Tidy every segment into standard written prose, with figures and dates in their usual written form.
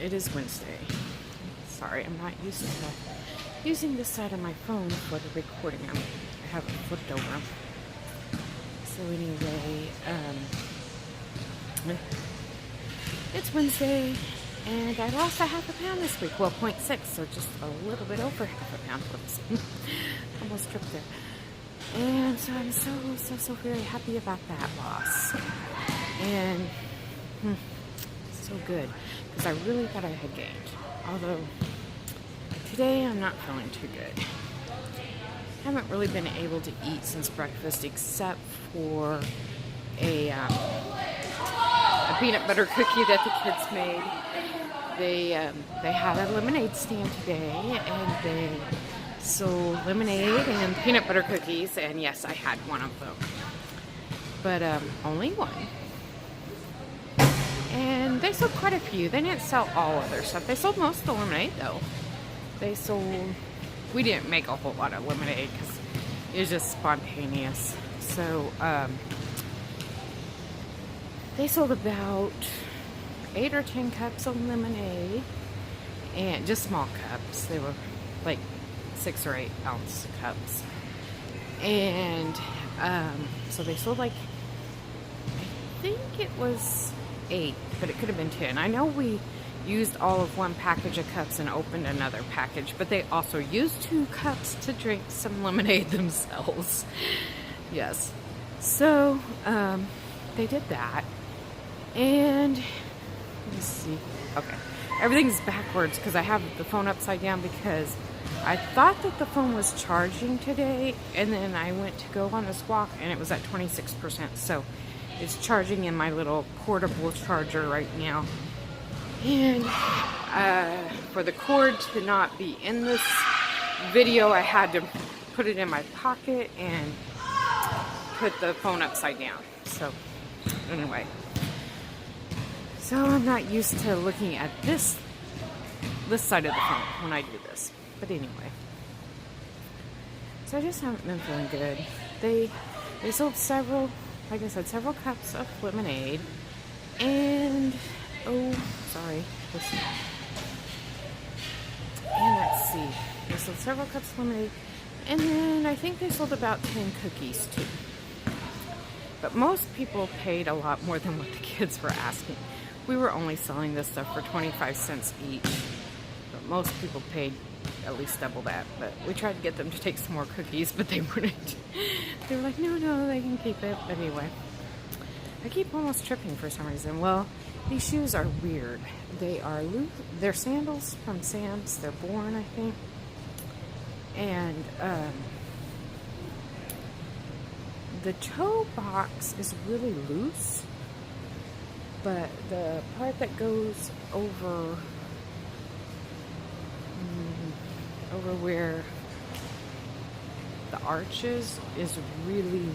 it is Wednesday. Sorry, I'm not used to using this side of my phone for the recording. I have it flipped over. So anyway, it's Wednesday, and I lost a half a pound this week. Well, 0.6, so just a little bit over half a pound. Whoops. Almost tripped there. And so I'm so very happy about that loss. And so good, because I really thought I had gained. Although today I'm not feeling too good. Haven't really been able to eat since breakfast, except for a peanut butter cookie that the kids made. They had a lemonade stand today, and they sold lemonade and peanut butter cookies. And yes, I had one of them, but only one. And they sold quite a few. They didn't sell all of their stuff. They sold most of the lemonade, though. We didn't make a whole lot of lemonade because it was just spontaneous. So, they sold about 8 or 10 cups of lemonade, and just small cups. They were like 6 or 8 ounce cups. And, so they sold like, I think it was 8, but it could have been 10. I know we used all of one package of cups and opened another package, but they also used 2 cups to drink some lemonade themselves. Yes. So, they did that. And, let me see. Okay. Everything's backwards because I have the phone upside down because I thought that the phone was charging today, and then I went to go on this walk and it was at 26%. So, it's charging in my little portable charger right now. And for the cord to not be in this video, I had to put it in my pocket and put the phone upside down. So anyway, so I'm not used to looking at this side of the phone when I do this. But anyway, so I just haven't been feeling good. They sold several, like I said, several cups of lemonade, and and let's see, they sold several cups of lemonade, and then I think they sold about 10 cookies too. But most people paid a lot more than what the kids were asking. We were only selling this stuff for 25 cents each, but most people paid at least double that. But we tried to get them to take some more cookies, but they wouldn't. They were like, no, they can keep it. But anyway, I keep almost tripping for some reason. Well, these shoes are weird. They are loose. They're sandals from Sam's. They're Born, I think. And the toe box is really loose, but the part that goes over where the arches is really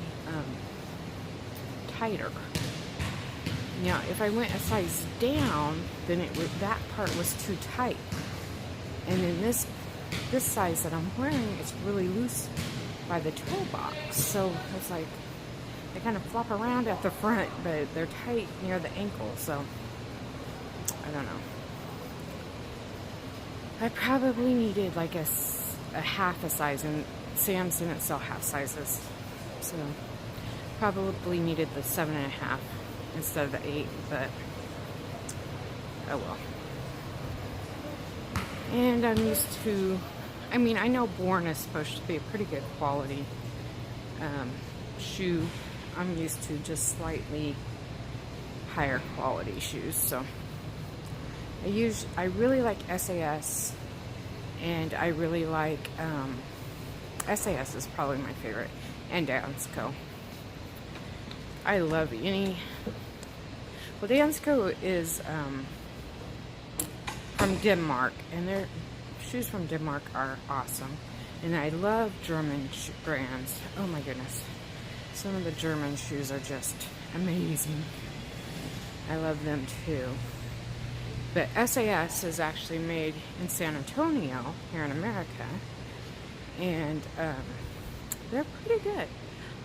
tighter. Now, if I went a size down, then that part was too tight. And then this size that I'm wearing is really loose by the toe box. So it's like they kind of flop around at the front, but they're tight near the ankle. So I don't know. I probably needed like a half a size, and Sam's didn't sell half sizes. So probably needed the 7.5 instead of the 8, but oh well. And I'm used to, I know Born is supposed to be a pretty good quality shoe. I'm used to just slightly higher quality shoes. So I really like SAS, and I really like SAS is probably my favorite, and Dansko. I love Dansko is from Denmark, and their shoes from Denmark are awesome. And I love German brands. Oh my goodness. Some of the German shoes are just amazing. I love them too. But SAS is actually made in San Antonio, here in America. And they're pretty good.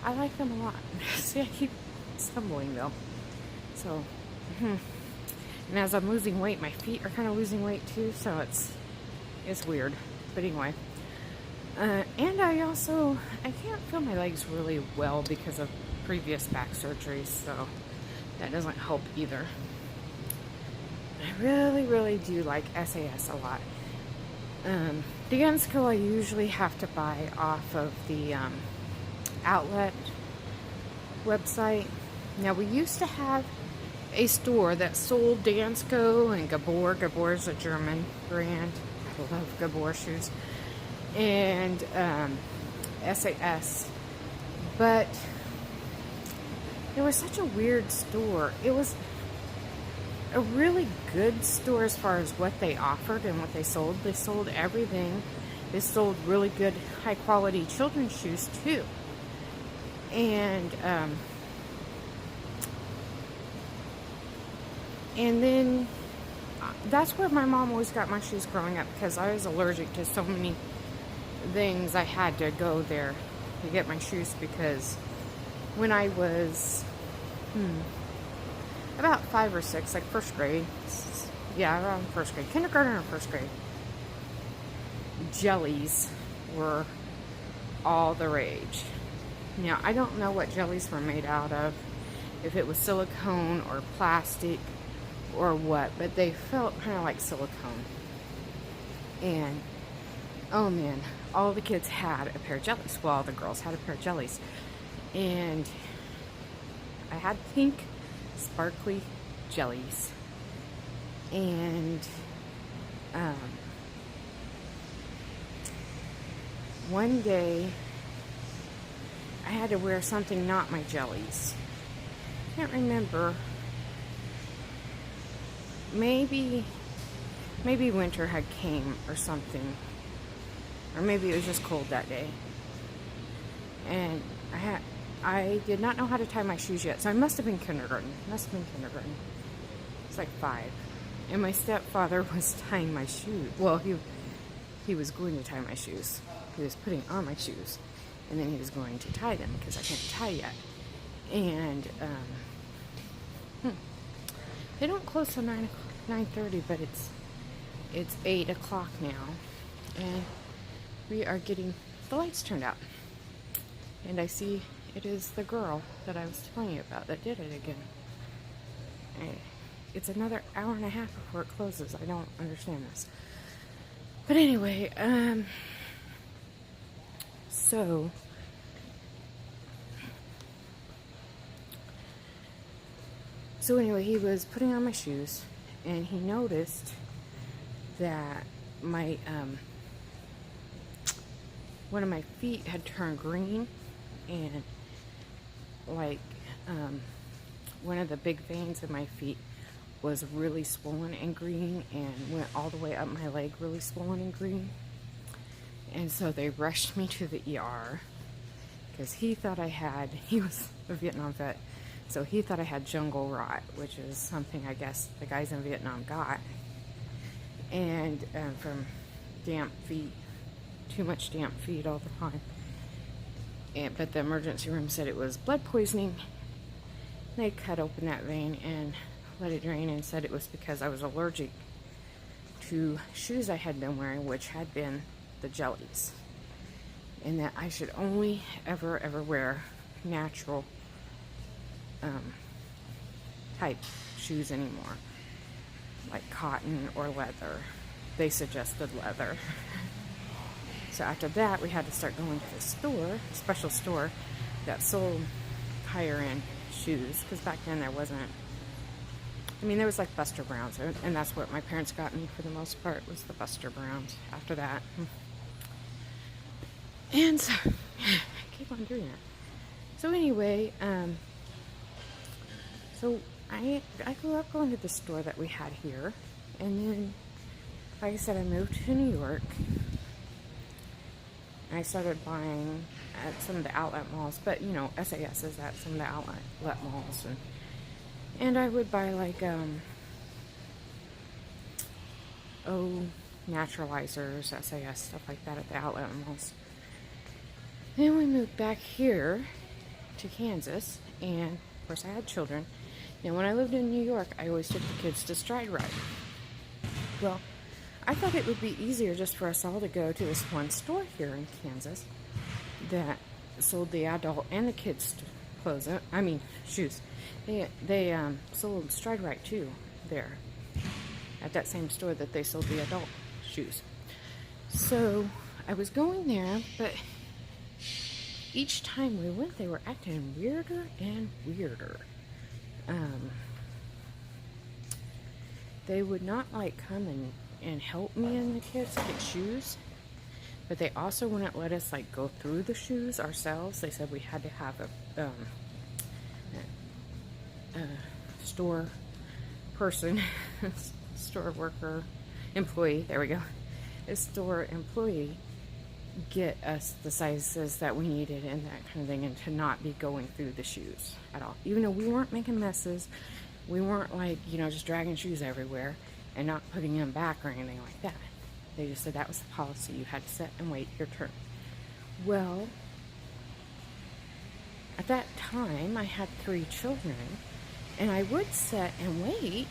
I like them a lot. See, I keep stumbling though. So, And as I'm losing weight, my feet are kind of losing weight too, so it's weird. But anyway, and I can't feel my legs really well because of previous back surgeries, so that doesn't help either. I really, really do like SAS a lot. The Unskill I usually have to buy off of the outlet website. Now, we used to have a store that sold Dansko and Gabor. Gabor is a German brand. I love Gabor shoes. And SAS. But it was such a weird store. It was a really good store as far as what they offered and what they sold. They sold everything. They sold really good, high quality children's shoes too. And then that's where my mom always got my shoes growing up, because I was allergic to so many things. I had to go there to get my shoes, because when I was about 5 or 6, like first grade, around first grade, kindergarten or first grade, jellies were all the rage. Now, I don't know what jellies were made out of, if it was silicone or plastic or what, but they felt kind of like silicone. And oh man, all the kids had a pair of jellies. Well, all the girls had a pair of jellies. And I had pink sparkly jellies. And one day I had to wear something not my jellies. I can't remember. Maybe winter had came or something. Or maybe it was just cold that day. And I did not know how to tie my shoes yet. So I must have been kindergarten. It's like 5. And my stepfather was tying my shoes. Well, he was going to tie my shoes. He was putting on my shoes. And then he was going to tie them, because I can't tie yet. And they don't close till 9:30, but it's 8 o'clock now, and we are getting the lights turned out. And I see it is the girl that I was telling you about that did it again. It's another hour and a half before it closes. I don't understand this. But anyway, so anyway, he was putting on my shoes, and he noticed that my one of my feet had turned green, and like one of the big veins in my feet was really swollen and green, and went all the way up my leg, really swollen and green. And so they rushed me to the ER, because he was a Vietnam vet, so he thought I had jungle rot, which is something I guess the guys in Vietnam got. And from damp feet, too much damp feet all the time. But the emergency room said it was blood poisoning. They cut open that vein and let it drain, and said it was because I was allergic to shoes I had been wearing, which had been the jellies. And that I should only ever wear natural type shoes anymore, like cotton or leather. They suggested leather. So after that, we had to start going to the store, special store that sold higher end shoes, because back then there wasn't. I mean, there was like Buster Browns, and that's what my parents got me for the most part, was the Buster Browns after that. And so I keep on doing that. So anyway, so I grew up going to the store that we had here, and then, like I said, I moved to New York. I started buying at some of the outlet malls, but you know, SAS is at some of the outlet malls, and I would buy like naturalizers, SAS, stuff like that at the outlet malls. Then we moved back here to Kansas, and of course I had children, Now, when I lived in New York, I always took the kids to Stride Ride. Well, I thought it would be easier just for us all to go to this one store here in Kansas that sold the adult and the kids clothes. I mean, shoes. They sold Stride Rite too there at that same store that they sold the adult shoes. So I was going there, but each time we went, they were acting weirder and weirder. They would not like come and help me and the kids get shoes, but they also wouldn't let us like go through the shoes ourselves. They said we had to have a store person, store worker, employee, there we go, a store employee get us the sizes that we needed and that kind of thing, and to not be going through the shoes at all. Even though we weren't making messes, we weren't like, just dragging shoes everywhere and not putting them back or anything like that. They just said that was the policy. You had to sit and wait your turn. Well, at that time, I had 3 children, and I would sit and wait,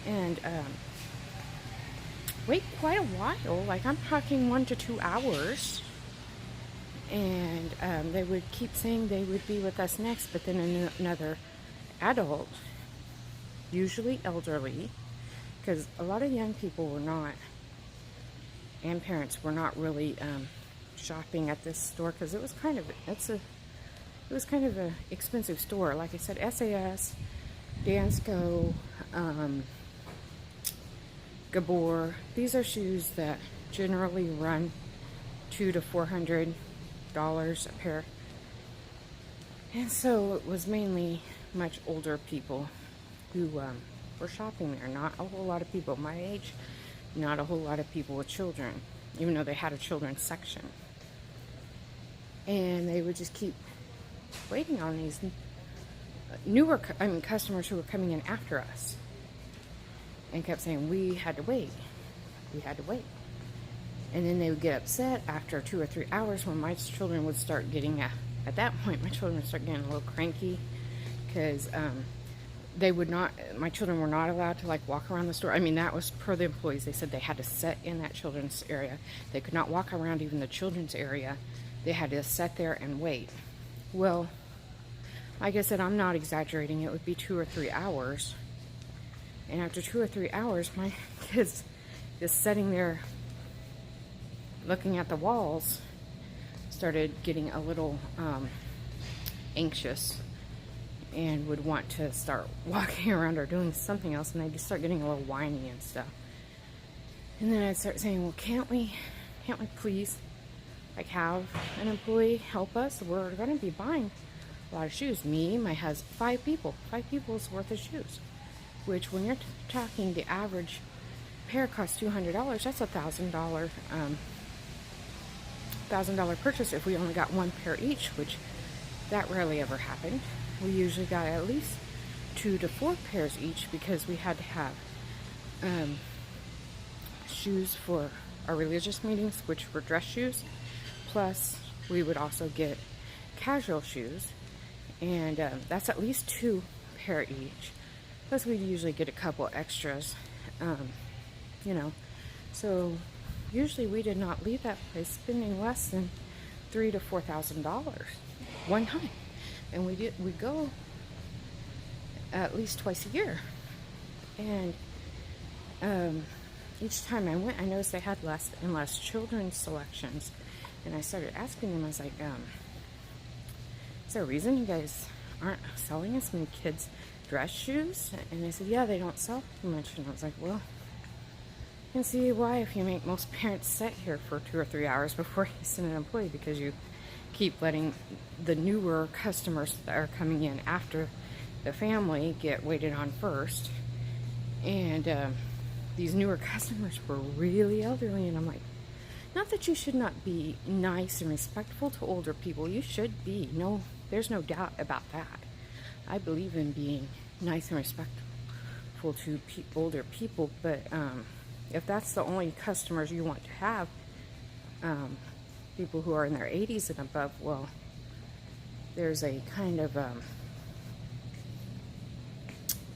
and wait quite a while. Like, I'm talking 1 to 2 hours. And they would keep saying they would be with us next, but then another adult, usually elderly, because a lot of young people were not, and parents were not really shopping at this store, because it was kind of a expensive store. Like I said, SAS, Dansko, Gabor. These are shoes that generally run $200 to $400 a pair, and so it was mainly much older people who were shopping there. Not a whole lot of people my age, not a whole lot of people with children, even though they had a children's section. And they would just keep waiting on these newer customers who were coming in after us, and kept saying we had to wait. And then they would get upset after 2 or 3 hours when my children would start getting, at that point, my children would start getting a little cranky, because my children were not allowed to like walk around the store. I mean, that was per the employees. They said they had to sit in that children's area. They could not walk around even the children's area. They had to sit there and wait. Well, like I said, I'm not exaggerating. It would be 2 or 3 hours. And after 2 or 3 hours, my kids just sitting there looking at the walls started getting a little anxious and would want to start walking around or doing something else, and they'd just start getting a little whiny and stuff. And then I'd start saying, well, can't we please like have an employee help us? We're going to be buying a lot of shoes. Me, my husband, 5 people's worth of shoes, which when you're talking the average pair costs $200, that's $1,000 purchase if we only got 1 pair each, which that rarely ever happened. We usually got at least 2 to 4 pairs each, because we had to have shoes for our religious meetings, which were dress shoes, plus we would also get casual shoes, and that's at least 2 pair each, plus we'd usually get a couple extras, so usually we did not leave that place spending less than $3,000 to $4,000 one time. And we go at least twice a year. And each time I went, I noticed they had less and less children's selections. And I started asking them, I was like, is there a reason you guys aren't selling as many kids' dress shoes? And they said, yeah, they don't sell too much. And I was like, well, you can see why if you make most parents sit here for 2 or 3 hours before you send an employee, because you keep letting the newer customers that are coming in after the family get waited on first. And these newer customers were really elderly, and I'm like, not that you should not be nice and respectful to older people. You should be. No, there's no doubt about that. I believe in being nice and respectful to older people, but if that's the only customers you want to have, people who are in their 80s and above, well, there's a kind of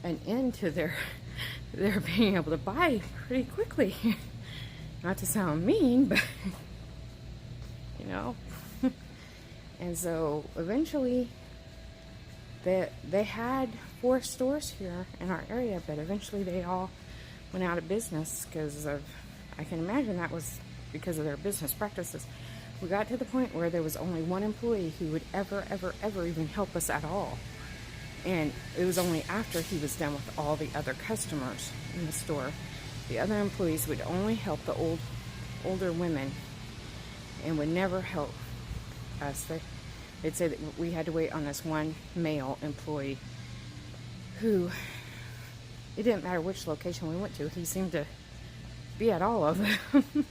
an end to their being able to buy pretty quickly. Not to sound mean, but you know. And so eventually they had 4 stores here in our area, but eventually they all went out of business because of, I can imagine that was because of their business practices. We got to the point where there was only one employee who would ever even help us at all. And it was only after he was done with all the other customers in the store. The other employees would only help the older women and would never help us. They'd say that we had to wait on this one male employee who, it didn't matter which location we went to, he seemed to be at all of them.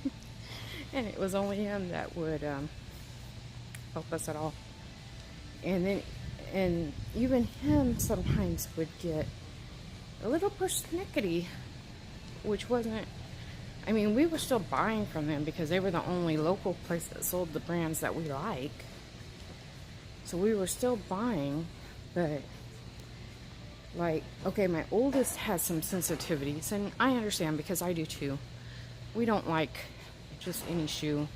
And it was only him that would help us at all. And even him sometimes would get a little persnickety, which wasn't, I mean, we were still buying from them because they were the only local place that sold the brands that we like. So we were still buying, but like, okay, my oldest has some sensitivities, and I understand because I do too. We don't like just any shoe.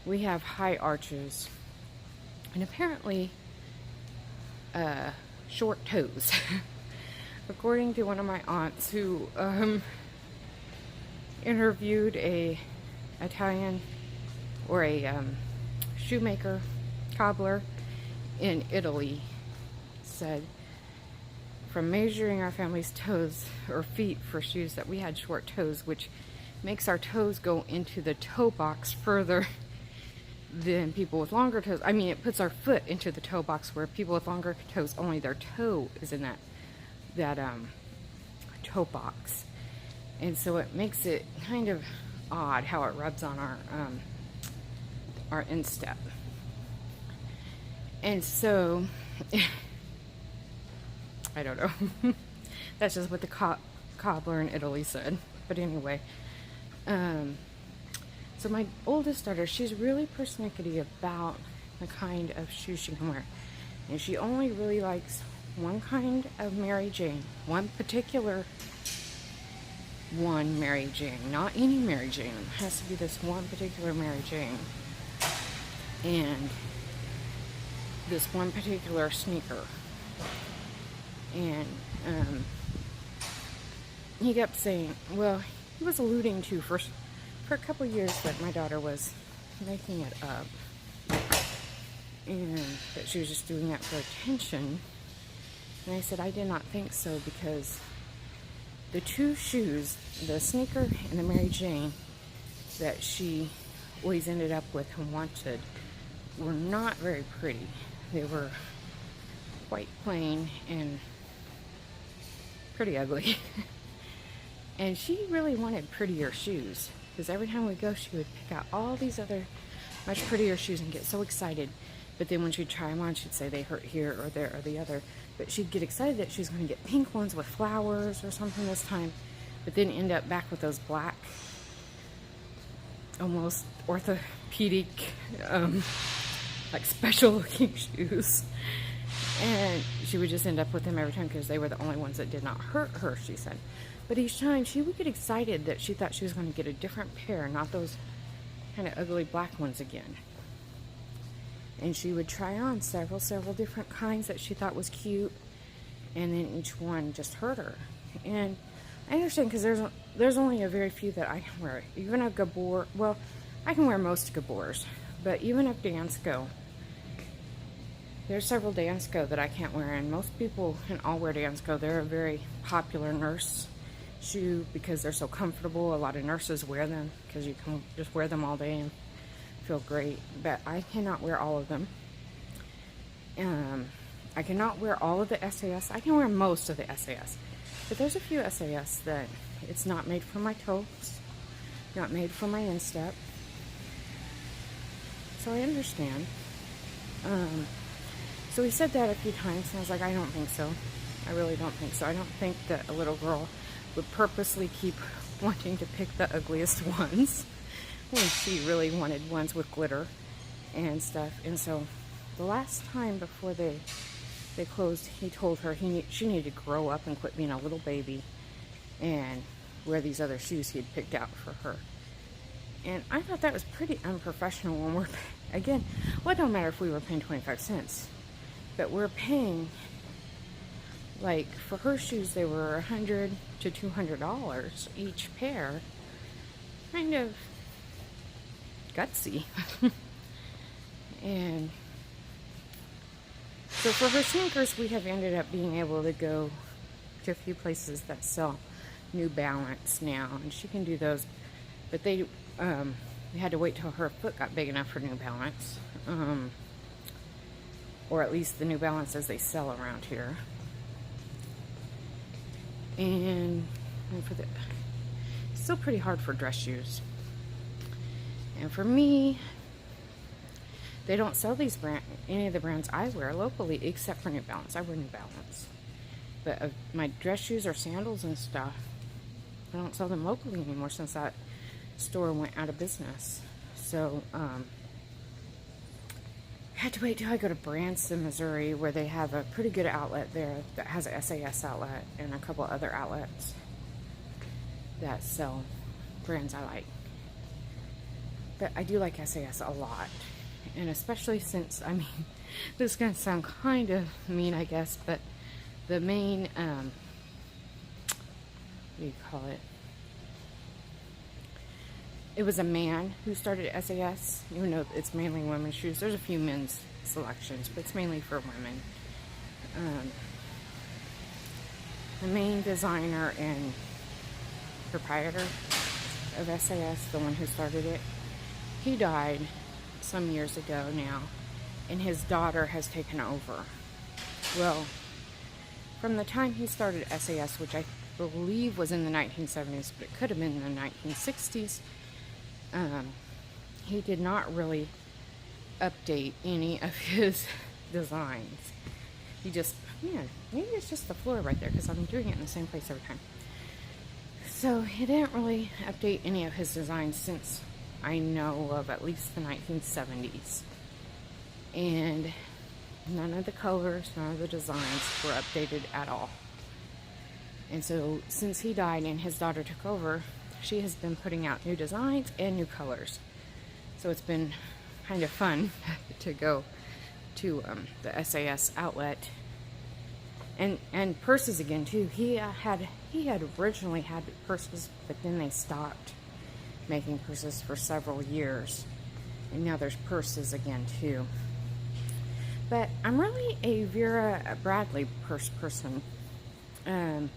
We have high arches, and apparently short toes. According to one of my aunts who interviewed a Italian or a shoemaker, cobbler in Italy, said from measuring our family's toes or feet for shoes that we had short toes, which makes our toes go into the toe box further than people with longer toes. I mean, it puts our foot into the toe box where people with longer toes, only their toe is in that toe box. And so it makes it kind of odd how it rubs on our instep. And so, I don't know. That's just what the cobbler in Italy said. But anyway, so my oldest daughter, she's really persnickety about the kind of shoes she can wear. And she only really likes one kind of Mary Jane. One particular one Mary Jane. Not any Mary Jane. It has to be this one particular Mary Jane. And this one particular sneaker. And he kept saying, well, he was alluding to for a couple years that my daughter was making it up and that she was just doing that for attention. And I said I did not think so, because the 2 shoes, the sneaker and the Mary Jane that she always ended up with and wanted, were not very pretty. They were quite plain and pretty ugly. And she really wanted prettier shoes, because every time we go, she would pick out all these other much prettier shoes and get so excited. But then when she'd try them on, she'd say they hurt here or there or the other. But she'd get excited that she was going to get pink ones with flowers or something this time, but then end up back with those black, almost orthopedic, like special looking shoes. And she would just end up with them every time because they were the only ones that did not hurt her, she said. But each time she would get excited that she thought she was going to get a different pair, not those kind of ugly black ones again. And she would try on several different kinds that she thought was cute, and then each one just hurt her. And I understand, because there's only a very few that I can wear. Even a Gabor, well, I can wear most Gabors, but even a Dansko, there's several Dansko that I can't wear, and most people can all wear Dansko. They're a very popular nurse shoe because they're so comfortable. A lot of nurses wear them because you can just wear them all day and feel great. But I cannot wear all of them. I cannot wear all of the SAS. I can wear most of the SAS, but there's a few SAS that it's not made for my toes, not made for my instep. So I understand. So he said that a few times, and I was like, I don't think so. I really don't think so. I don't think that a little girl would purposely keep wanting to pick the ugliest ones when she really wanted ones with glitter and stuff. And so the last time before they they closed. He told her she needed to grow up and quit being a little baby and wear these other shoes he had picked out for her. And I thought that was pretty unprofessional when we're, again, well, it don't matter if we were paying 25 cents, but we're paying, like, for her shoes, they were $100 to $200 each pair. Kind of gutsy. And so for her sneakers, we have ended up being able to go to a few places that sell New Balance now, and she can do those. But we had to wait till her foot got big enough for New Balance, or at least the New Balances they sell around here. And for the, it's still pretty hard for dress shoes. And for me, they don't sell these any of the brands I wear locally except for New Balance. I wear New Balance. But my dress shoes or sandals and stuff, I don't sell them locally anymore since that store went out of business. So, I had to wait till I go to Branson, Missouri, where they have a pretty good outlet there that has a SAS outlet and a couple other outlets that sell brands I like. But I do like SAS a lot. And especially since, I mean, this is going to sound kind of mean, I guess, but the main, what do you call it? It was a man who started SAS, even though it's mainly women's shoes. There's a few men's selections, but it's mainly for women. The main designer and proprietor of SAS, the one who started it, he died some years ago now, and his daughter has taken over. Well, from the time he started SAS, which I believe was in the 1970s, but it could have been in the 1960s, he did not really update any of his designs. He just, yeah, maybe it's just the floor right there because I'm doing it in the same place every time. So he didn't really update any of his designs since I know of at least the 1970s. And none of the colors, none of the designs were updated at all. And so since he died and his daughter took over, she has been putting out new designs and new colors. So it's been kind of fun to go to the SAS outlet. And purses again too. He had originally had purses, but then they stopped making purses for several years. And now there's purses again too. But I'm really a Vera Bradley purse person. I'm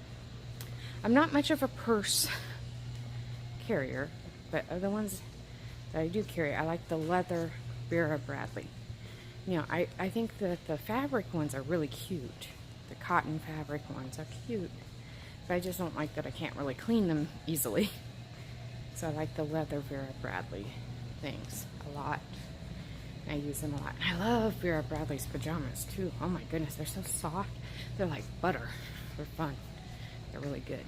not much of a purse carrier, but of the ones that I do carry, I like the leather Vera Bradley. You know, I think that the fabric ones are really cute. The cotton fabric ones are cute, but I just don't like that I can't really clean them easily. So I like the leather Vera Bradley things a lot. I use them a lot. And I love Vera Bradley's pajamas too. Oh my goodness, they're so soft. They're like butter. They're fun. They're really good.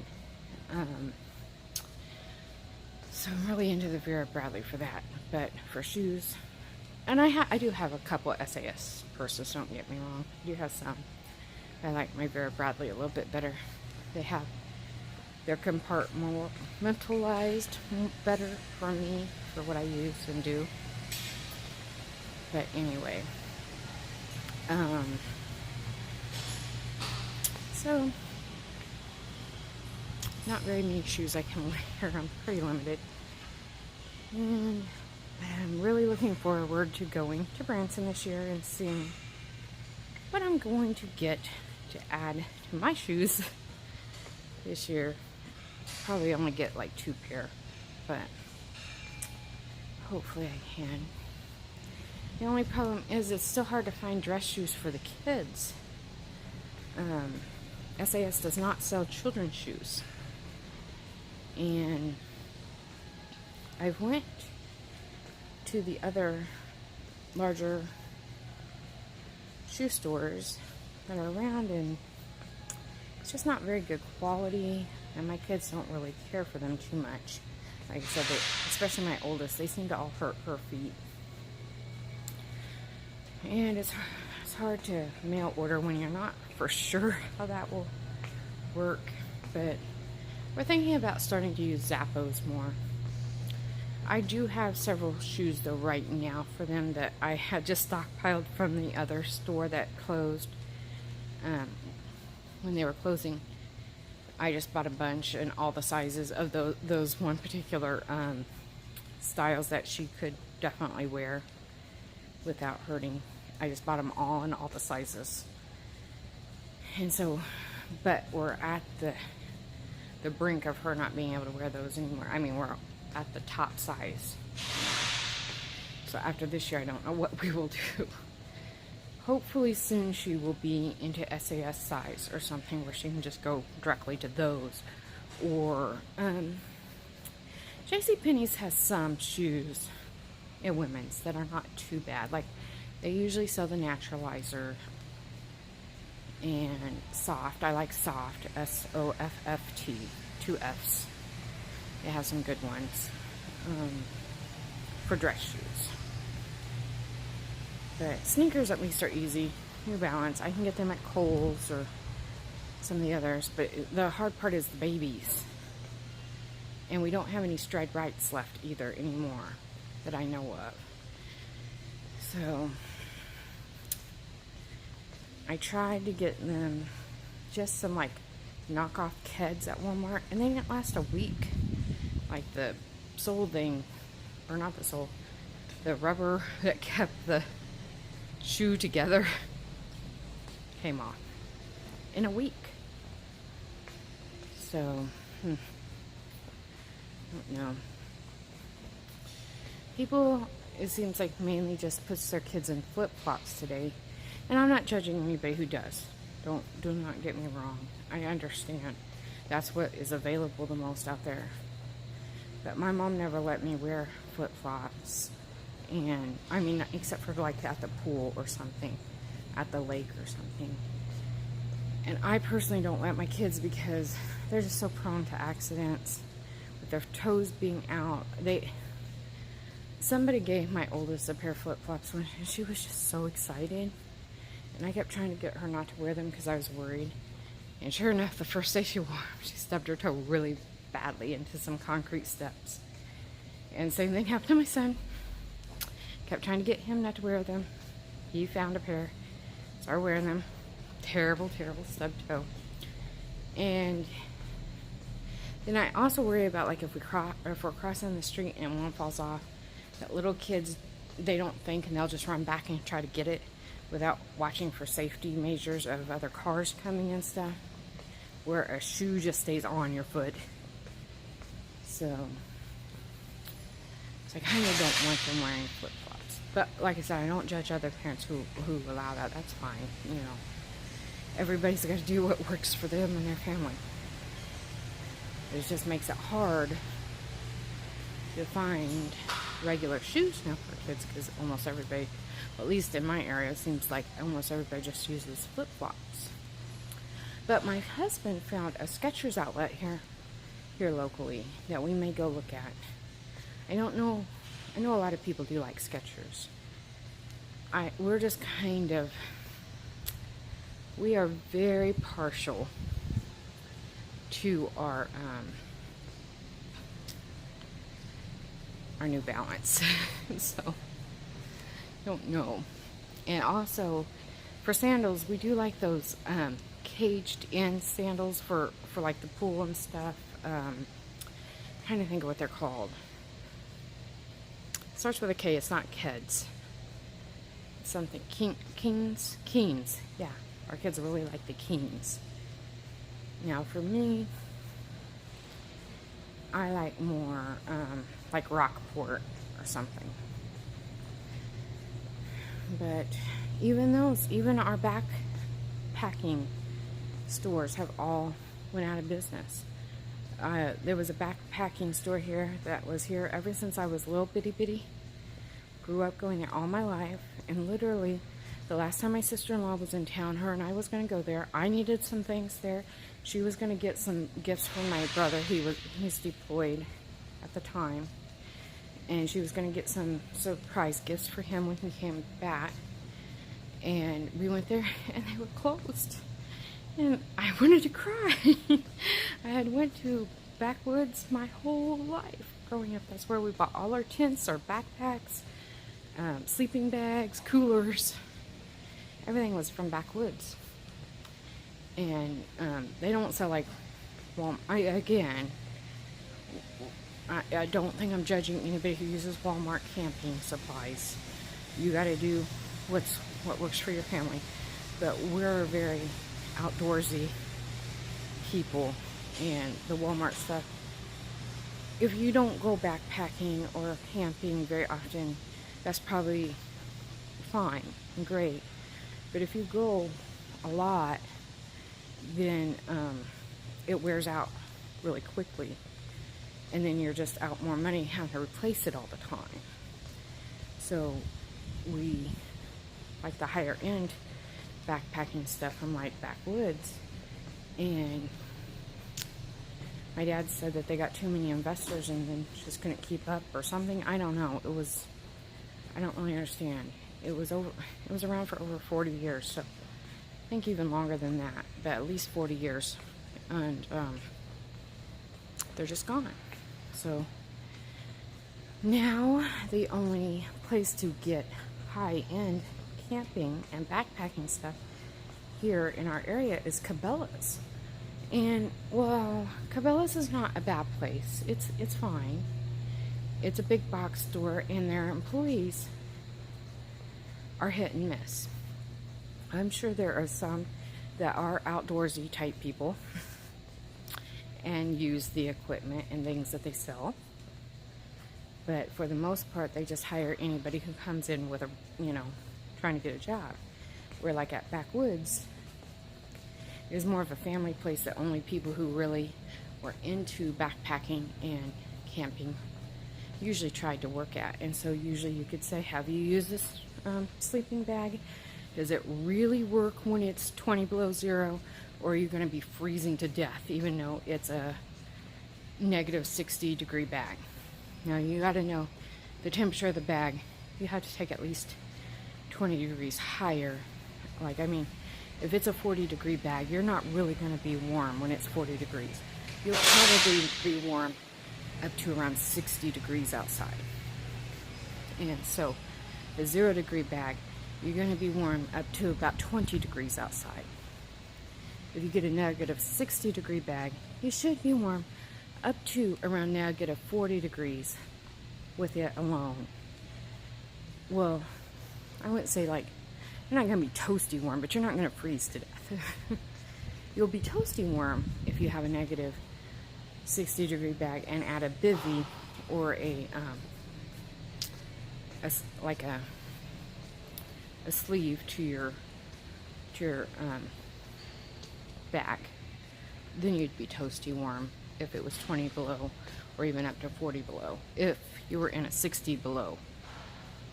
So I'm really into the Vera Bradley for that. But for shoes, and I do have a couple of SAS purses, don't get me wrong. I do have some. I like my Vera Bradley a little bit better. They're compartmentalized better for me, for what I use and do. But anyway, so not very many shoes I can wear. I'm pretty limited. And I'm really looking forward to going to Branson this year and seeing what I'm going to get to add to my shoes this year. Probably only get like 2 pair, but hopefully I can. The only problem is it's still hard to find dress shoes for the kids. SAS does not sell children's shoes. And I went to the other larger shoe stores that are around, and it's just not very good quality, and my kids don't really care for them too much. Like I said, especially my oldest, they seem to all hurt her feet. And it's hard to mail order when you're not for sure how that will work, but we're thinking about starting to use Zappos more. I do have several shoes though right now for them that I had just stockpiled from the other store that closed. When they were closing, I just bought a bunch and all the sizes of those one particular styles that she could definitely wear without hurting. I just bought them all in all the sizes. And so, but we're at the brink of her not being able to wear those anymore. I mean, we're at the top size. So after this year, I don't know what we will do. Hopefully soon she will be into SAS size or something where she can just go directly to those. Or JCPenney's has some shoes in women's that are not too bad. Like they usually sell the Naturalizer and Soft. I like Soft, S-O-F-F-T, 2 F's. They have some good ones for dress shoes. But sneakers at least are easy. New Balance, I can get them at Kohl's or some of the others. But the hard part is the babies. And we don't have any Stride Rights left either anymore that I know of. So I tried to get them just some like knockoff Keds at Walmart, and they didn't last a week. Like the sole thing, or not the sole, the rubber that kept the shoe together came off in a week. So, I don't know. People, it seems like, mainly just puts their kids in flip-flops today. And I'm not judging anybody who does. Do not get me wrong. I understand. That's what is available the most out there. But my mom never let me wear flip-flops. And, I mean, except for like at the pool or something. At the lake or something. And I personally don't let my kids because they're just so prone to accidents. With their toes being out. Somebody gave my oldest a pair of flip-flops and she was just so excited. And I kept trying to get her not to wear them because I was worried. And sure enough, the first day she wore them, she stubbed her toe really badly into some concrete steps. And same thing happened to my son. Kept trying to get him not to wear them. He found a pair, started wearing them. Terrible, terrible stubbed toe. And then I also worry about like if we're crossing the street and one falls off, that little kids, they don't think and they'll just run back and try to get it without watching for safety measures of other cars coming and stuff, where a shoe just stays on your foot. So I kind of don't want them wearing flip-flops. But like I said, I don't judge other parents who allow that. That's fine, you know. Everybody's got to do what works for them and their family. It just makes it hard to find regular shoes now for kids because almost everybody, at least in my area, it seems like almost everybody just uses flip-flops. But my husband found a Skechers outlet here locally that we may go look at. I don't know. I know a lot of people do like Skechers. We're just kind of, we are very partial to our New Balance. So, don't know. And also, for sandals, we do like those caged in sandals for like the pool and stuff. Trying to think of what they're called. Starts with a K. It's not Keds. It's something Keens. Yeah, our kids really like the Keens. Now for me, I like more like Rockport or something. But even those, even our backpacking stores have all went out of business. There was a backpacking store here that was here ever since I was little bitty. Grew up going there all my life, and literally the last time my sister-in-law was in town, her and I was going to go there. I needed some things there. She was going to get some gifts from my brother. He's deployed at the time, and she was going to get some surprise gifts for him when he came back. And we went there and they were closed. And I wanted to cry. I had went to backwoods my whole life growing up. That's where we bought all our tents, our backpacks, sleeping bags, coolers. Everything was from backwoods. And they don't sell like, well, I don't think I'm judging anybody who uses Walmart camping supplies. You got to do what works for your family. But we're very outdoorsy people, and the Walmart stuff, if you don't go backpacking or camping very often, that's probably fine and great. But if you go a lot, then it wears out really quickly, and then you're just out more money having to replace it all the time. So we like the higher end backpacking stuff from like backwoods, and my dad said that they got too many investors and then just couldn't keep up or something. I don't know. I don't really understand. It was around for over 40 years, so I think even longer than that, but at least 40 years, and they're just gone. So now the only place to get high-end camping and backpacking stuff here in our area is Cabela's. And well, Cabela's is not a bad place. It's fine. It's a big box store, and their employees are hit and miss. I'm sure there are some that are outdoorsy type people and use the equipment and things that they sell. But for the most part, they just hire anybody who comes in with a, trying to get a job. Where like at Backwoods, it was more of a family place that only people who really were into backpacking and camping usually tried to work at. And so usually you could say, have you used this sleeping bag? Does it really work when it's 20 below zero? Or are you going to be freezing to death even though it's a negative 60-degree bag? Now you got to know the temperature of the bag. You have to take at least 20 degrees higher. Like, I mean, if it's a 40-degree bag, you're not really going to be warm when it's 40 degrees. You'll probably be warm up to around 60 degrees outside. And so a 0-degree bag, you're going to be warm up to about 20 degrees outside. If you get a negative 60-degree bag, you should be warm up to around negative 40 degrees with it alone. Well, I wouldn't say like, you're not going to be toasty warm, but you're not going to freeze to death. You'll be toasty warm if you have a negative 60-degree bag and add a bivvy or a sleeve to your back. Then you'd be toasty warm if it was 20 below or even up to 40 below. If you were in a 60 below.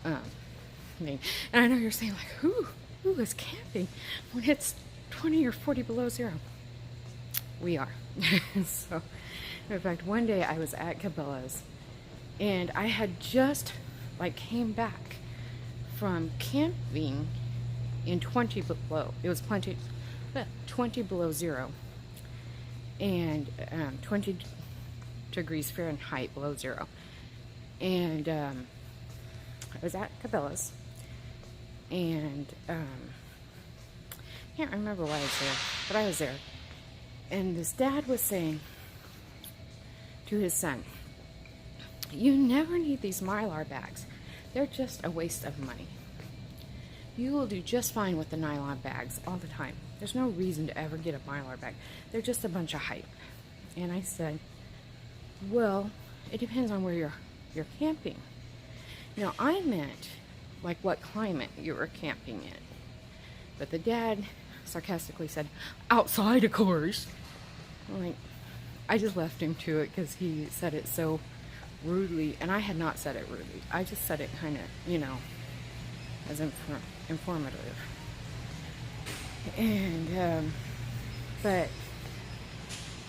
And I know you're saying like, who is camping when it's 20 or 40 below zero? We are. So, in fact, one day I was at Cabela's, and I had just like came back from camping in 20 below. It was 20 below zero, and 20 degrees Fahrenheit below zero. And I was at Cabela's, and I can't remember why I was there, but I was there. And this dad was saying to his son, you never need these Mylar bags. They're just a waste of money. You will do just fine with the nylon bags all the time. There's no reason to ever get a Mylar bag. They're just a bunch of hype. And I said, well, it depends on where you're camping. Now, I meant like what climate you were camping in. But the dad sarcastically said, outside, of course. Like, I just left him to it because he said it so rudely, and I had not said it rudely. I just said it kind of, as informative. And, but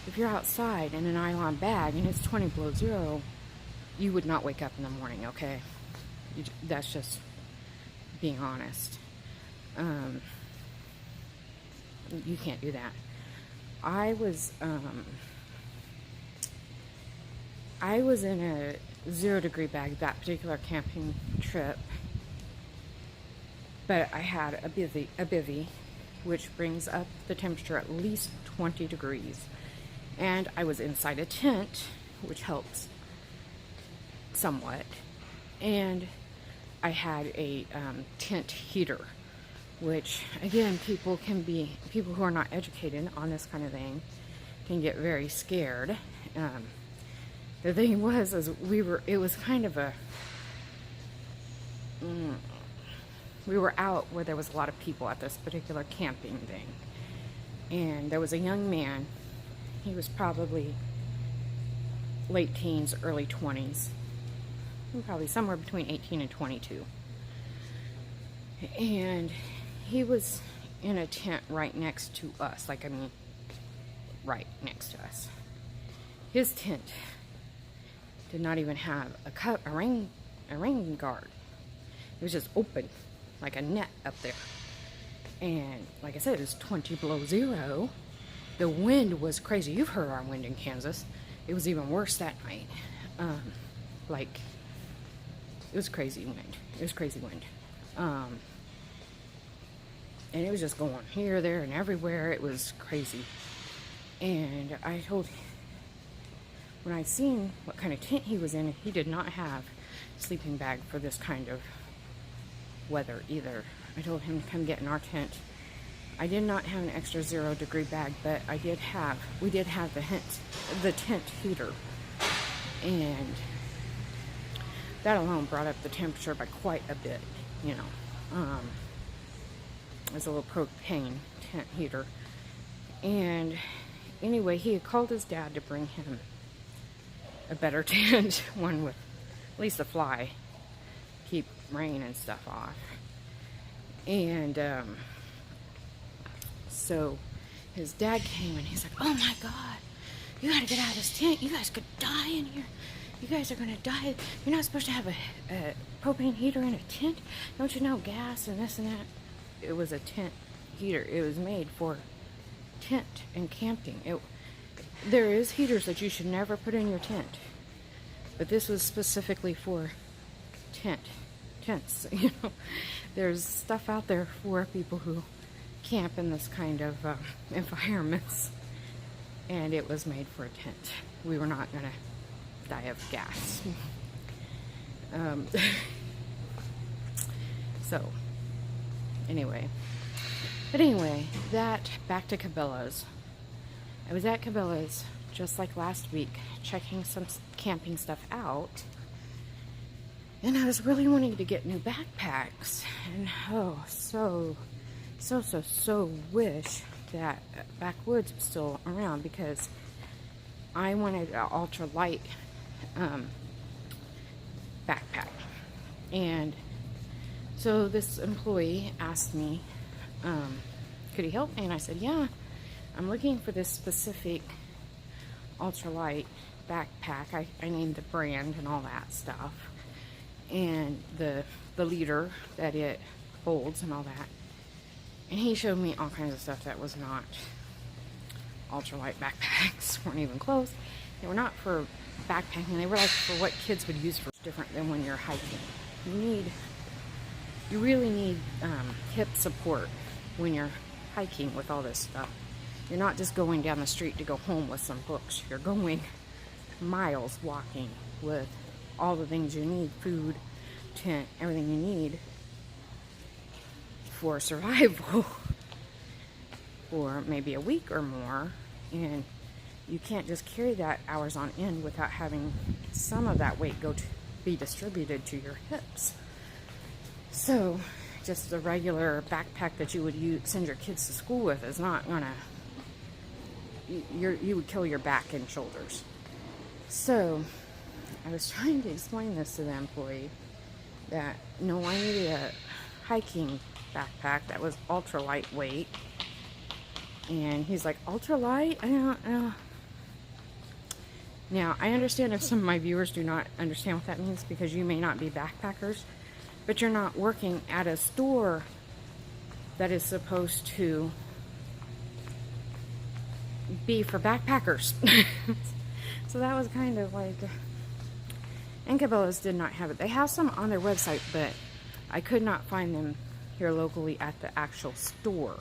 if you're outside in a nylon bag and it's 20 below zero, you would not wake up in the morning, okay? That's just being honest. You can't do that. I was in a 0-degree bag that particular camping trip, but I had a bivy, which brings up the temperature at least 20 degrees. And I was inside a tent, which helps somewhat. And I had a tent heater, which again, people who are not educated on this kind of thing can get very scared. The thing was, it was kind of we were out where there was a lot of people at this particular camping thing. And there was a young man. He was probably late teens, early 20s. Probably somewhere between 18 and 22. And he was in a tent right next to us. Right next to us. His tent did not even have a rain guard. It was just open, like a net up there. And like I said, it was 20 below zero. The wind was crazy. You've heard our wind in Kansas. It was even worse that night. It was crazy wind. It was crazy wind. And it was just going here, there, and everywhere. It was crazy. And I told him, when I seen what kind of tent he was in, he did not have a sleeping bag for this kind of weather either. I told him to come get in our tent. I did not have an extra 0-degree bag, but we did have the tent heater. And that alone brought up the temperature by quite a bit, It was a little propane tent heater. And anyway, he had called his dad to bring him a better tent, one with at least a fly, keep rain and stuff off. And so his dad came and he's like, "Oh my God, you gotta get out of this tent. You guys could die in here. You guys are gonna die. You're not supposed to have a propane heater in a tent. Don't you know gas and this and that?" It was a tent heater. It was made for tent and camping. There is heaters that you should never put in your tent, but this was specifically for tents. There's stuff out there for people who camp in this kind of environments, and it was made for a tent. We were not gonna die of gas. So anyway, that back to Cabela's. I was at Cabela's just like last week, checking some camping stuff out, and I was really wanting to get new backpacks, and so wish that Backwoods was still around, because I wanted an ultra light backpack. And so this employee asked me, could he help me? And I said, yeah, I'm looking for this specific ultralight backpack. I named the brand and all that stuff, and the liter that it holds and all that. And he showed me all kinds of stuff that was not ultralight backpacks. Weren't even close. They were not for backpacking. They were like for what kids would use for different than when you're hiking. You really need hip support when you're hiking with all this stuff. You're not just going down the street to go home with some books. You're going miles walking with all the things you need, food, tent, everything you need for survival for maybe a week or more. And you can't just carry that hours on end without having some of that weight be distributed to your hips. So just a regular backpack that you would send your kids to school with is not gonna, you would kill your back and shoulders. So I was trying to explain this to the employee that no, I needed a hiking backpack that was ultra lightweight. And he's like, ultra light? Now, I understand if some of my viewers do not understand what that means, because you may not be backpackers, but you're not working at a store that is supposed to be for backpackers. So that was kind of like, and Cabela's did not have it. They have some on their website, but I could not find them here locally at the actual store.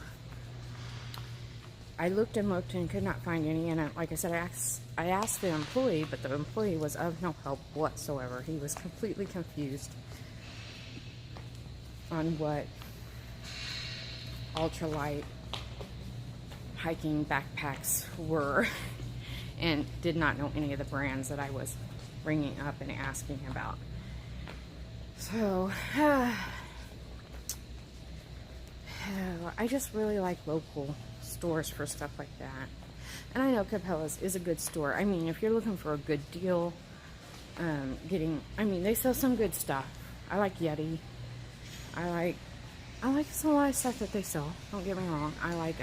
I looked and could not find any, and like I said, I asked the employee, but the employee was of no help whatsoever. He was completely confused on what ultralight hiking backpacks were, and did not know any of the brands that I was ringing up and asking about. So I just really like local stores for stuff like that. And I know Cabela's is a good store. I mean, if you're looking for a good deal, they sell some good stuff. I like Yeti. I like a lot of stuff that they sell. Don't get me wrong. I like,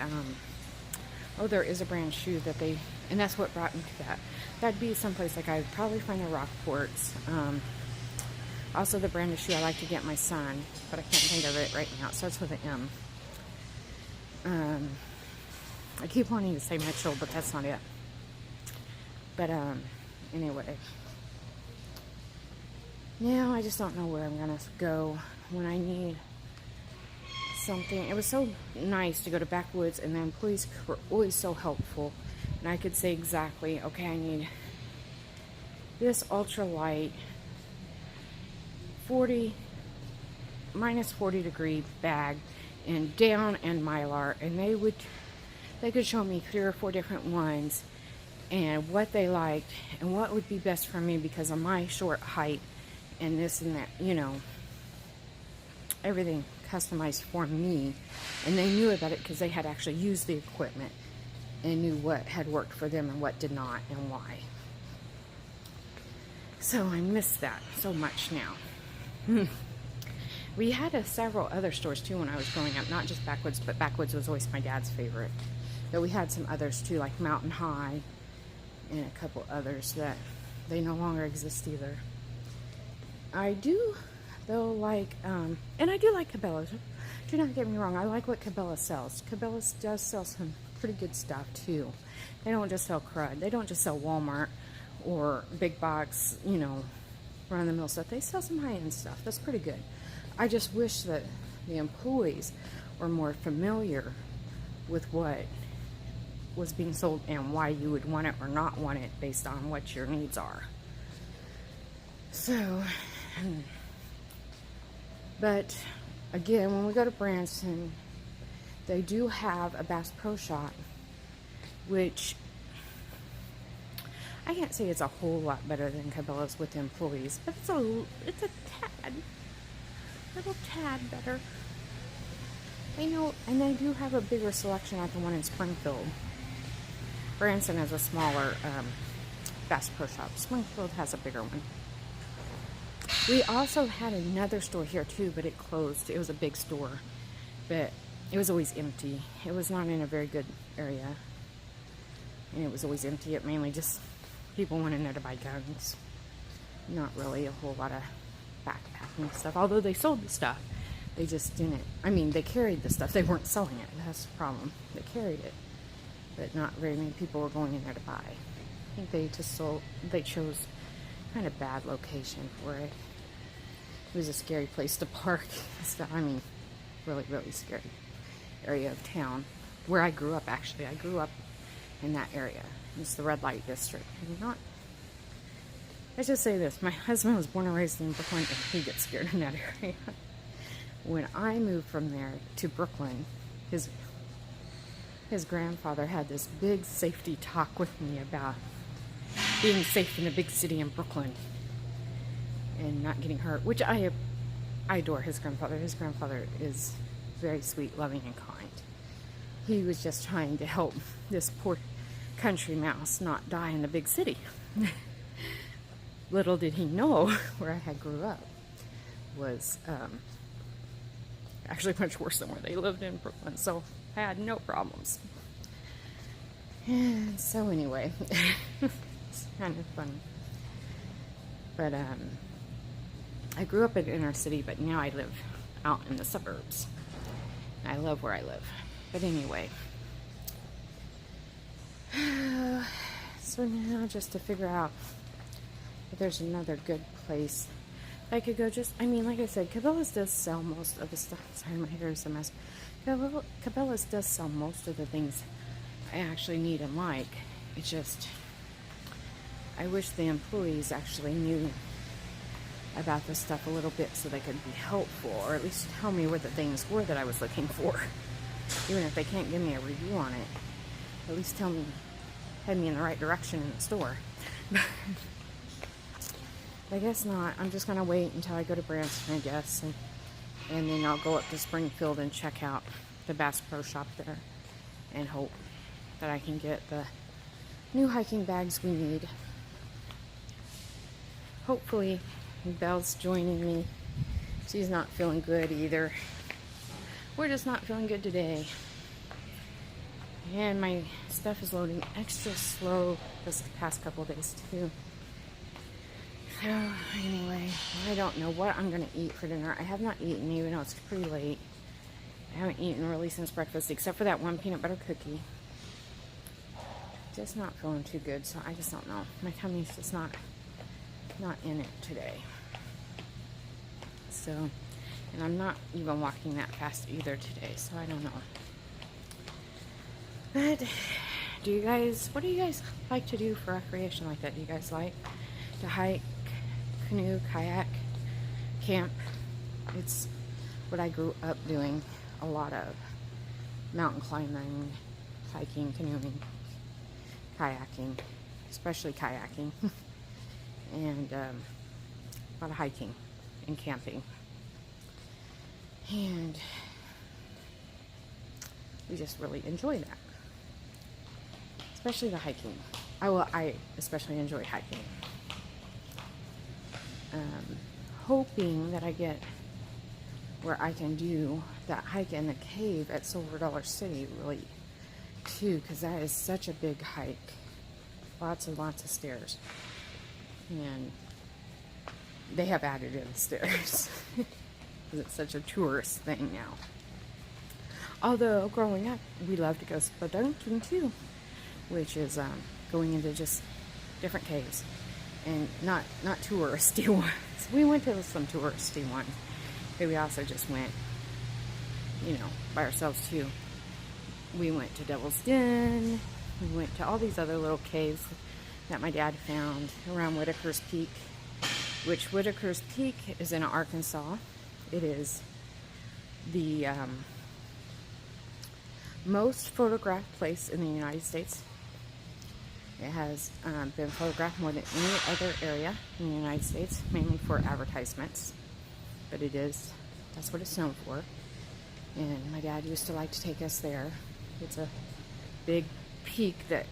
there is a brand shoe that and that's what brought me to that. That'd be someplace like I'd probably find the Rockports. Also the brand of shoe I like to get my son, but I can't think of it right now. It starts with an M. I keep wanting to say Mitchell, but that's not it. But, anyway. Now I just don't know where I'm going to go when I need something. It was so nice to go to Backwoods, and the employees were always so helpful. And I could say exactly, okay, I need this ultralight minus 40 degree bag in down and Mylar, and they could show me 3 or 4 different ones and what they liked and what would be best for me because of my short height and this and that, everything customized for me. And they knew about it because they had actually used the equipment and knew what had worked for them and what did not and why. So I miss that so much now. We had several other stores too when I was growing up, not just Backwoods, but Backwoods was always my dad's favorite. But we had some others too, like Mountain High and a couple others that they no longer exist either. I do, though, like, and I do like Cabela's. Do not get me wrong, I like what Cabela sells. Cabela does sell some pretty good stuff too. They don't just sell crud. They don't just sell Walmart or big box, run-of-the-mill stuff. They sell some high-end stuff. That's pretty good. I just wish that the employees were more familiar with what was being sold and why you would want it or not want it based on what your needs are. So, but again, when we go to Branson, they do have a Bass Pro Shop, which I can't say it's a whole lot better than Cabela's with the employees, but it's a little tad better. I know, and they do have a bigger selection at the one in Springfield. Branson has a smaller Bass Pro Shop. Springfield has a bigger one. We also had another store here too, but it closed. It was a big store, but it was always empty. It was not in a very good area, and it was always empty. It mainly just people went in there to buy guns. Not really a whole lot of backpacking stuff, although they sold the stuff. They just didn't, they carried the stuff. They weren't selling it. That's the problem. They carried it, but not very many people were going in there to buy. I think they chose kind of bad location for it. It was a scary place to park. Really, really scary area of town. Where I grew up, actually. I grew up in that area. It's the red light district. I should say this. My husband was born and raised in Brooklyn, and he gets scared in that area. When I moved from there to Brooklyn, his grandfather had this big safety talk with me about being safe in a big city in Brooklyn and not getting hurt, which I adore his grandfather. His grandfather is very sweet, loving, and kind. He was just trying to help this poor country mouse not die in the big city. Little did he know where I had grew up was actually much worse than where they lived in Brooklyn, so I had no problems. And so anyway, it's kind of funny. But I grew up in inner city, but now I live out in the suburbs. I love where I live. But anyway, so now just to figure out if there's another good place I could go. Just, I mean, like I said, Cabela's does sell most of the stuff. Sorry, my hair is a mess. Cabela's does sell most of the things I actually need and like. It's just, I wish the employees actually knew about this stuff a little bit so they could be helpful, or at least tell me what the things were that I was looking for. Even if they can't give me a review on it, at least tell me, head me in the right direction in the store. I guess not. I'm just gonna wait until I go to Branson, I guess, and then I'll go up to Springfield and check out the Bass Pro Shop there, and hope that I can get the new hiking bags we need. Hopefully, Belle's joining me. She's not feeling good either. We're just not feeling good today. And my stuff is loading extra slow this past couple of days too. So anyway, I don't know what I'm gonna eat for dinner. I have not eaten, even though it's pretty late. I haven't eaten really since breakfast, except for that one peanut butter cookie. Just not feeling too good, so I just don't know. My tummy's just not in it today. So, and I'm not even walking that fast either today, so I don't know. But what do you guys like to do for recreation like that? Do you guys like to hike, canoe, kayak, camp? It's what I grew up doing a lot of. Mountain climbing, hiking, canoeing, kayaking, especially kayaking, and a lot of hiking and camping. And we just really enjoy that. Especially the hiking. I especially enjoy hiking. Hoping that I get where I can do that hike in the cave at Silver Dollar City really too, because that is such a big hike. Lots and lots of stairs. And they have added in stairs. Because it's such a tourist thing now. Although, growing up, we loved to go spelunking too, which is going into just different caves. And not touristy ones. We went to some touristy ones. But we also just went, by ourselves too. We went to Devil's Den. We went to all these other little caves that my dad found around Whitaker's Peak. Which Whitaker's Peak is in Arkansas. It is the most photographed place in the United States. It has been photographed more than any other area in the United States, mainly for advertisements. But that's what it's known for. And my dad used to like to take us there. It's a big peak that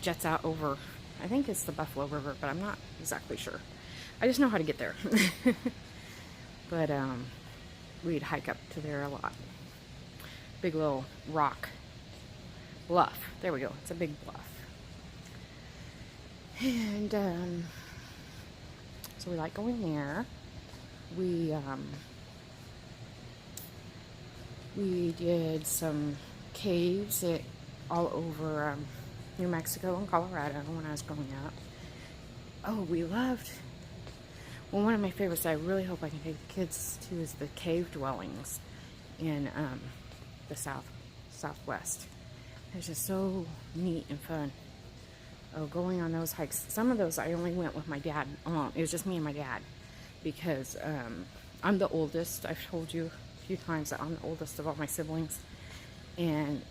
jets out over, I think it's the Buffalo River, but I'm not exactly sure. I just know how to get there. But we'd hike up to there a lot. Big little rock bluff. There we go. It's a big bluff. And so we like going there. We did some caves all over New Mexico and Colorado when I was growing up. Oh, we loved. Well, one of my favorites that I really hope I can take the kids to is the cave dwellings in the southwest. It's just so neat and fun. Oh, going on those hikes. Some of those I only went with my dad alone. It was just me and my dad because I'm the oldest. I've told you a few times that I'm the oldest of all my siblings. And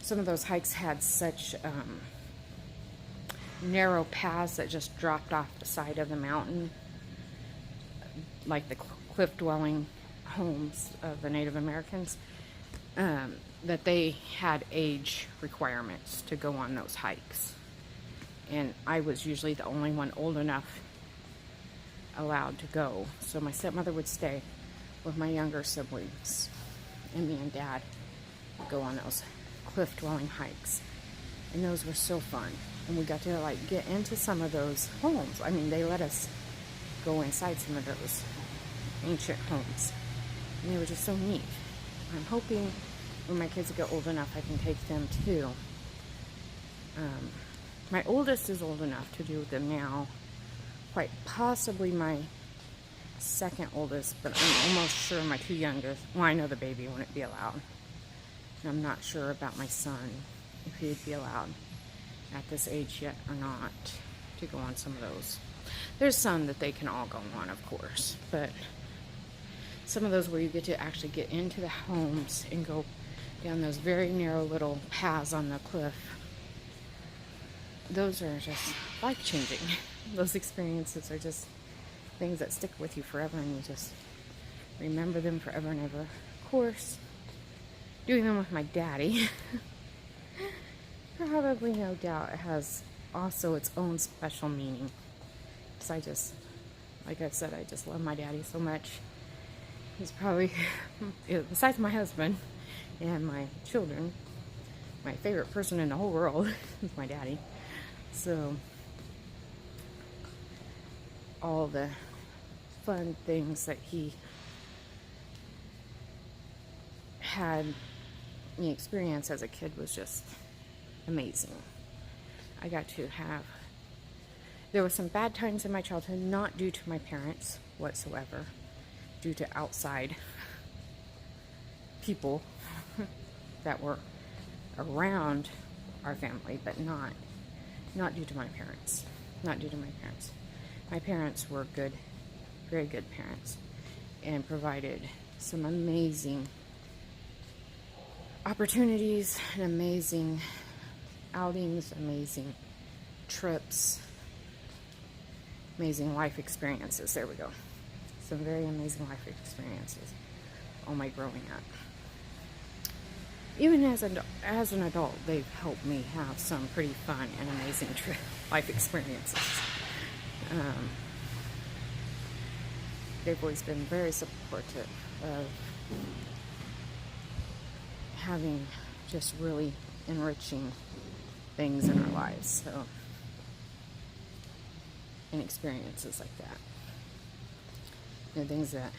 some of those hikes had such narrow paths that just dropped off the side of the mountain, like the cliff dwelling homes of the Native Americans, that they had age requirements to go on those hikes. And I was usually the only one old enough allowed to go. So my stepmother would stay with my younger siblings, and me and Dad would go on those cliff dwelling hikes. And those were so fun. And we got to get into some of those homes. I mean, they let us go inside some of those ancient homes. And they were just so neat. I'm hoping when my kids get old enough, I can take them too. My oldest is old enough to do them now. Quite possibly my second oldest, but I'm almost sure my two youngest, well, I know the baby wouldn't be allowed. And I'm not sure about my son, if he'd be allowed at this age yet or not to go on some of those. There's some that they can all go on, of course, but some of those where you get to actually get into the homes and go down those very narrow little paths on the cliff, those are just life-changing. Those experiences are just things that stick with you forever, and you just remember them forever and ever. Of course, doing them with my daddy, probably no doubt it has also its own special meaning. Because I just, like I said, I just love my daddy so much. He's probably, besides my husband and my children, my favorite person in the whole world is my daddy. So, all the fun things that he had me experience as a kid was just amazing. I got to have, there were some bad times in my childhood, not due to my parents whatsoever, due to outside people that were around our family, but not due to my parents. Not due to my parents. My parents were good, very good parents, and provided some amazing opportunities and amazing outings, amazing trips, amazing life experiences. There we go. Some very amazing life experiences all my growing up. Even as an adult, they've helped me have some pretty fun and amazing life experiences. They've always been very supportive of having just really enriching things in our lives, so, and experiences like that. The things that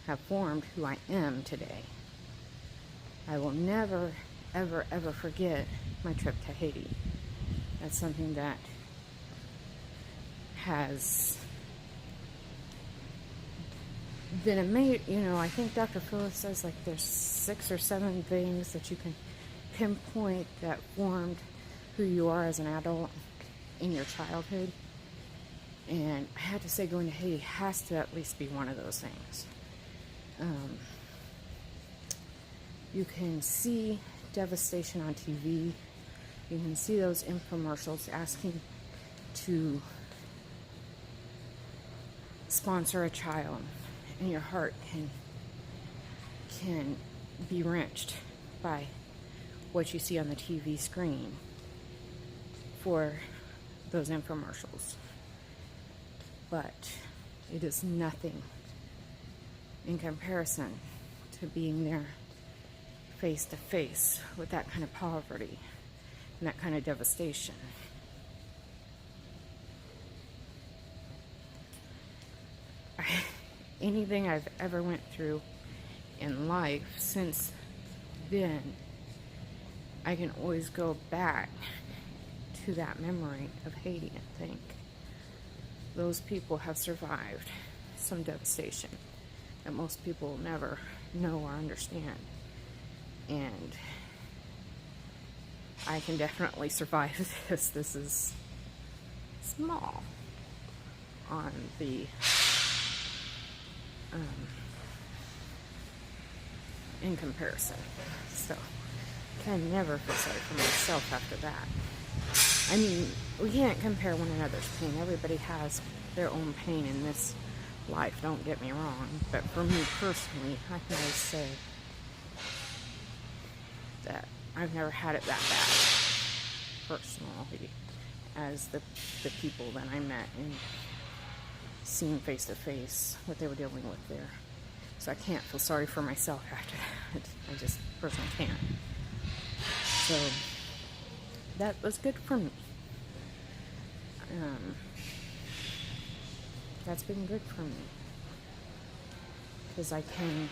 have formed who I am today. I will never, ever, ever forget my trip to Haiti. That's something that has been amazing. You know, I think Dr. Phillips says like there's 6 or 7 things that you can pinpoint that formed who you are as an adult in your childhood. And I had to say going to Haiti has to at least be one of those things. You can see devastation on TV. You can see those infomercials asking to sponsor a child, and your heart can be wrenched by what you see on the TV screen for those infomercials. But it is nothing in comparison to being there face to face with that kind of poverty and that kind of devastation. Anything I've ever went through in life since then, I can always go back to that memory of Haiti and think those people have survived some devastation that most people will never know or understand. And I can definitely survive this. This is small on the in comparison. So can never feel sorry for myself after that. I mean, we can't compare one another's pain. Everybody has their own pain in this life, don't get me wrong. But for me personally, I can always say that I've never had it that bad, personally, as the people that I met and seen face to face what they were dealing with there. So I can't feel sorry for myself after that. I just personally can't. So that was good for me. That's been good for me, because I can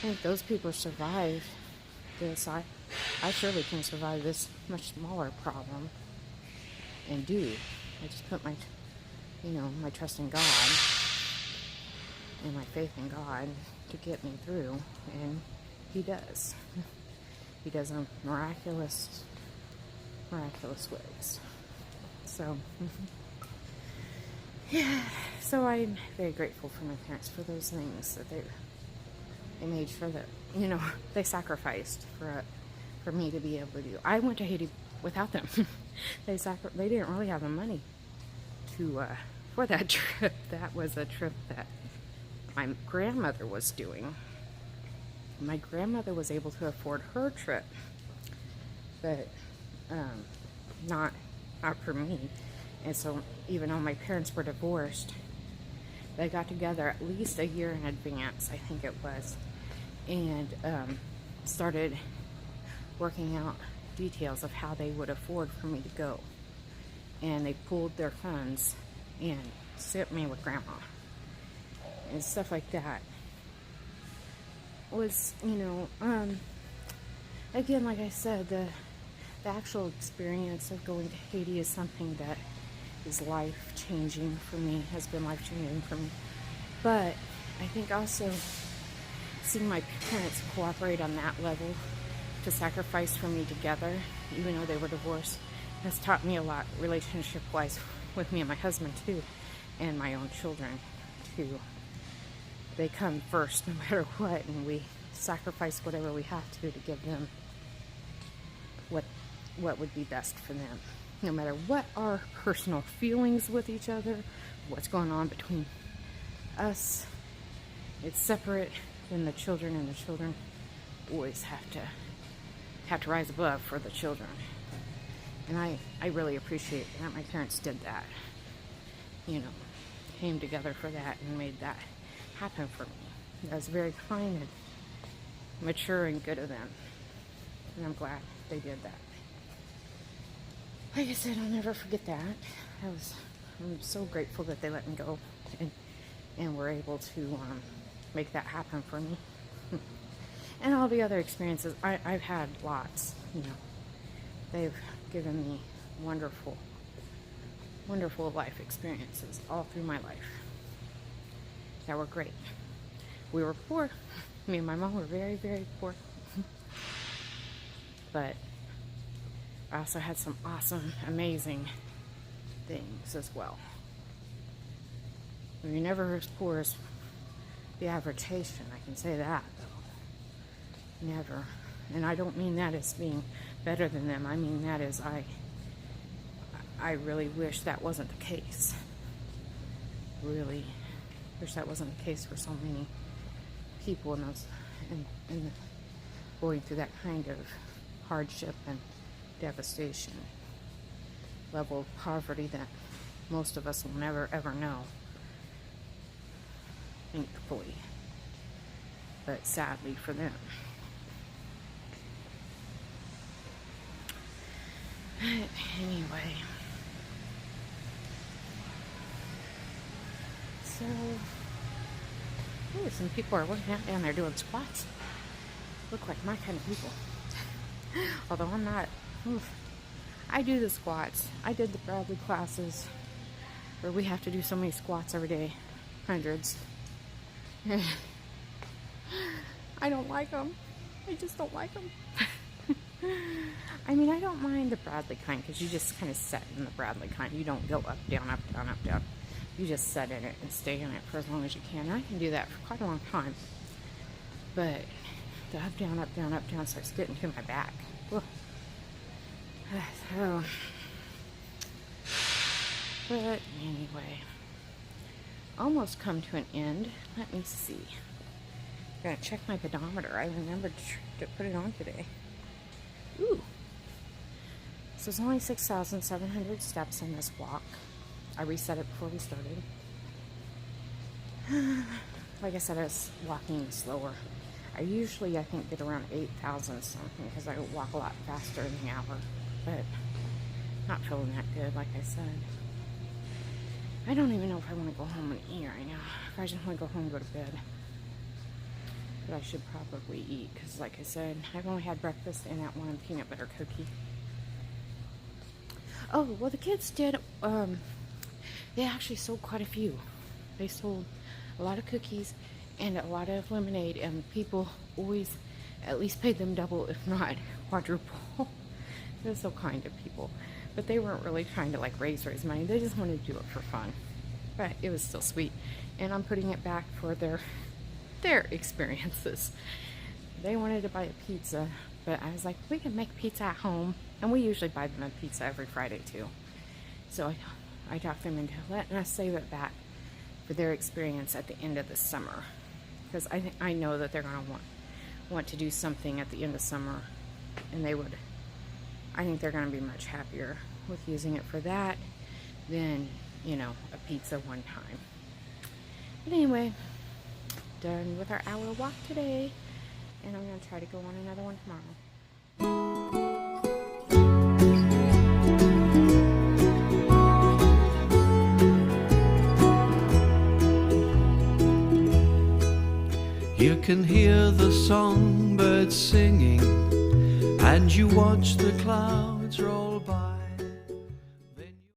think those people survived this. I surely can survive this much smaller problem, and do. I just put my, my trust in God and my faith in God to get me through, and He does. He does in miraculous ways. So, yeah. So I'm very grateful for my parents for those things that they made sure that, they sacrificed for me to be able to do. I went to Haiti without them. They didn't really have the money to for that trip. That was a trip that my grandmother was doing. My grandmother was able to afford her trip, but not for me. And so even though my parents were divorced, they got together at least a year in advance, I think it was, and started working out details of how they would afford for me to go. And they pooled their funds and sent me with grandma and stuff like that. Was, again, like I said, the actual experience of going to Haiti is something that is life-changing for me, has been life-changing for me. But I think also seeing my parents cooperate on that level to sacrifice for me together, even though they were divorced, has taught me a lot relationship-wise with me and my husband too, and my own children too. They come first no matter what, and we sacrifice whatever we have to give them what would be best for them. No matter what our personal feelings with each other, what's going on between us, it's separate. Then the children and the children always have to rise above for the children. And I really appreciate that my parents did that. Came together for that and made that happen for me. That was very kind and mature and good of them. And I'm glad they did that. Like I said, I'll never forget that. I'm so grateful that they let me go and were able to make that happen for me. And all the other experiences, I've had lots, They've given me wonderful life experiences all through my life that were great. We were poor. Me and my mom were very, very poor. But I also had some awesome, amazing things as well. We were never as poor as the average Haitian, I can say that, though. Never. And I don't mean that as being better than them. I mean that as I really wish that wasn't the case. Really wish that wasn't the case for so many people in going through that kind of hardship and devastation. Level of poverty that most of us will never ever know. Thankfully. But sadly for them. But anyway. So, ooh, some people are working out down there doing squats. Look like my kind of people. Although I'm not. Oof. I do the squats. I did the Bradley classes where we have to do so many squats every day. Hundreds. I don't like them. I just don't like them. I mean, I don't mind the Bradley kind because you just kind of set in the Bradley kind. You don't go up, down, up, down, up, down. You just set in it and stay in it for as long as you can. And I can do that for quite a long time. But the up, down starts getting to my back. Ugh. So, but anyway, almost come to an end. Let me see. Gotta check my pedometer. I remembered to put it on today. Ooh. So it's only 6,700 steps in this walk. I reset it before we started. Like I said, I was walking slower. I usually, I think, get around 8,000 something because I walk a lot faster in the hour. But not feeling that good, like I said. I don't even know if I want to go home and eat right now. If I just want to go home and go to bed. But I should probably eat because, like I said, I've only had breakfast and that one peanut butter cookie. Oh, well, the kids did, they actually sold quite a few. They sold a lot of cookies and a lot of lemonade, and people always at least paid them double, if not quadruple. They're so kind to people. But they weren't really trying to like raise money. They just wanted to do it for fun. But it was still sweet. And I'm putting it back for their experiences. They wanted to buy a pizza, but I was like, we can make pizza at home. And we usually buy them a pizza every Friday too. So I talked them into letting us save it back for their experience at the end of the summer. Because I know that they're going to want to do something at the end of summer. And I think they're going to be much happier with using it for that than, you know, a pizza one time. But anyway, done with our hour walk today. And I'm going to try to go on another one tomorrow. You can hear the songbirds singing, and you watch the clouds roll